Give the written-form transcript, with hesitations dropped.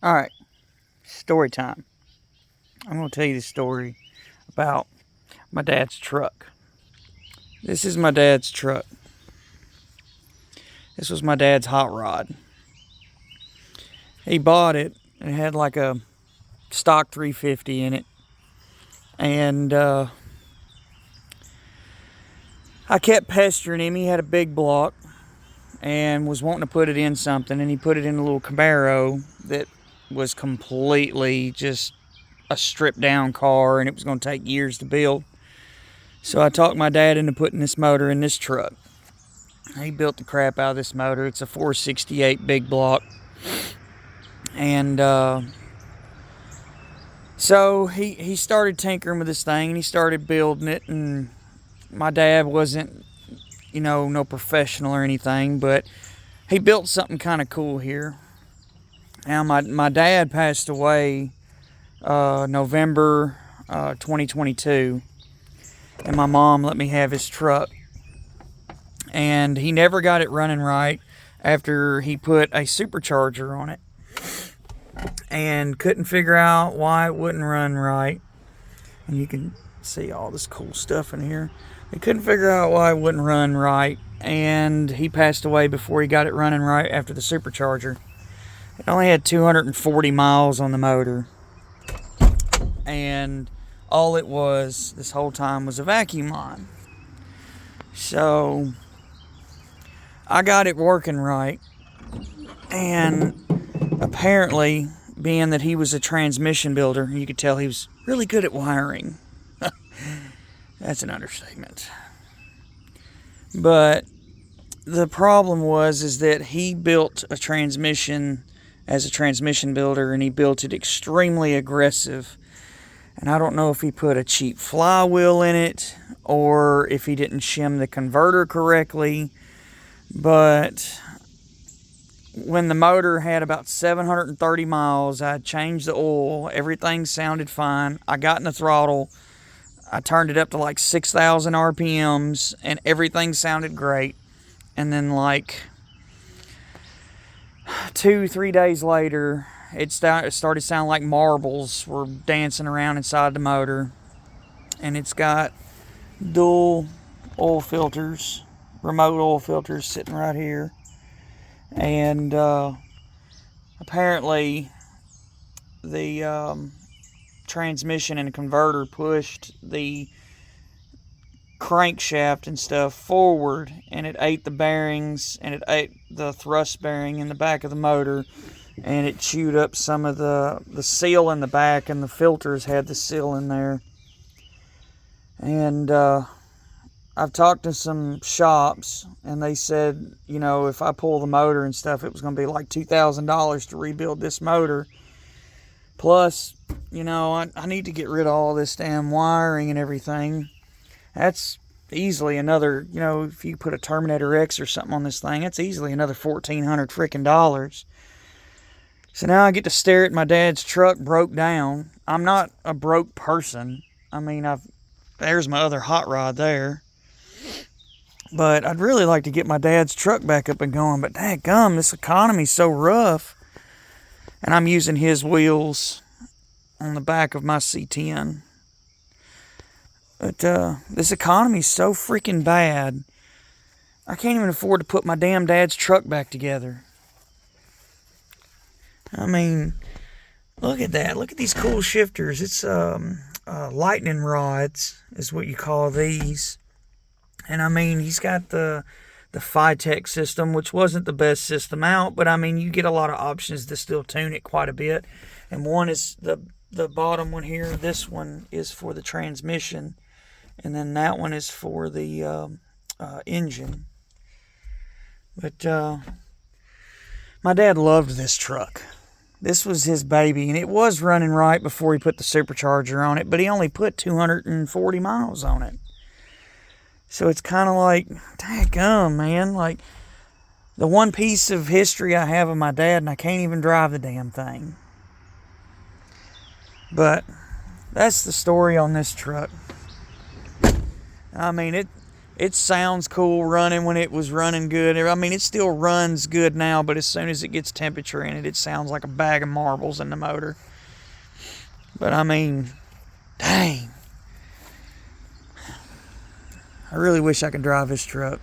All right, story time. I'm going to tell you the story about my dad's truck. This is my dad's truck. This was my dad's hot rod. He bought it and it had like a stock 350 in it. And I kept pestering him. He had a big block and was wanting to put it in something. And he put it in a little Camaro that was completely just a stripped down car, and it was going to take years to build. So I talked my dad into putting this motor in this truck. He built the crap out of this motor. It's a 468 big block. And so he started tinkering with this thing, and he started building it. And my dad wasn't, no professional or anything, but he built something kind of cool here. Now, my dad passed away November 2022, and my mom let me have his truck. And he never got it running right after he put a supercharger on it, and couldn't figure out why it wouldn't run right. And you can see all this cool stuff in here. He couldn't figure out why it wouldn't run right, and he passed away before he got it running right after the supercharger. It only had 240 miles on the motor, and all it was this whole time was a vacuum line. So I got it working right, and apparently, being that he was a transmission builder, you could tell he was really good at wiring. That's an understatement. But the problem is that he built a transmission as a transmission builder, and he built it extremely aggressive. And I don't know if he put a cheap flywheel in it or if he didn't shim the converter correctly. But when the motor had about 730 miles, I changed the oil. Everything sounded fine. I got in the throttle. I turned it up to like 6,000 RPMs, and everything sounded great. And then like 2-3 days later, it started to sound like marbles were dancing around inside the motor. And it's got dual oil filters, remote oil filters sitting right here. And apparently the transmission and converter pushed the crankshaft and stuff forward, and it ate the bearings, and it ate the thrust bearing in the back of the motor, and it chewed up some of the seal in the back, and the filters had the seal in there. And I've talked to some shops, and they said, if I pull the motor and stuff, it was going to be like $2,000 to rebuild this motor. Plus, I need to get rid of all this damn wiring and everything. That's easily another, if you put a Terminator X or something on this thing, that's easily another $1,400 freaking dollars. So now I get to stare at my dad's truck broke down. I'm not a broke person. I mean, there's my other hot rod there. But I'd really like to get my dad's truck back up and going. But dadgum, this economy's so rough. And I'm using his wheels on the back of my C10. But this economy's so freaking bad. I can't even afford to put my damn dad's truck back together. I mean, look at that. Look at these cool shifters. It's lightning rods is what you call these. And I mean, he's got the Phytech system, which wasn't the best system out, but I mean, you get a lot of options to still tune it quite a bit. And one is the bottom one here. This one is for the transmission, and then that one is for the engine. But my dad loved this truck. This was his baby, and it was running right before he put the supercharger on it, but he only put 240 miles on it. So it's kind of like, dadgum, man. Like, the one piece of history I have of my dad, and I can't even drive the damn thing. But that's the story on this truck. I mean, It sounds cool running when it was running good. I mean, it still runs good now, but as soon as it gets temperature in it, it sounds like a bag of marbles in the motor. But I mean, dang. I really wish I could drive this truck.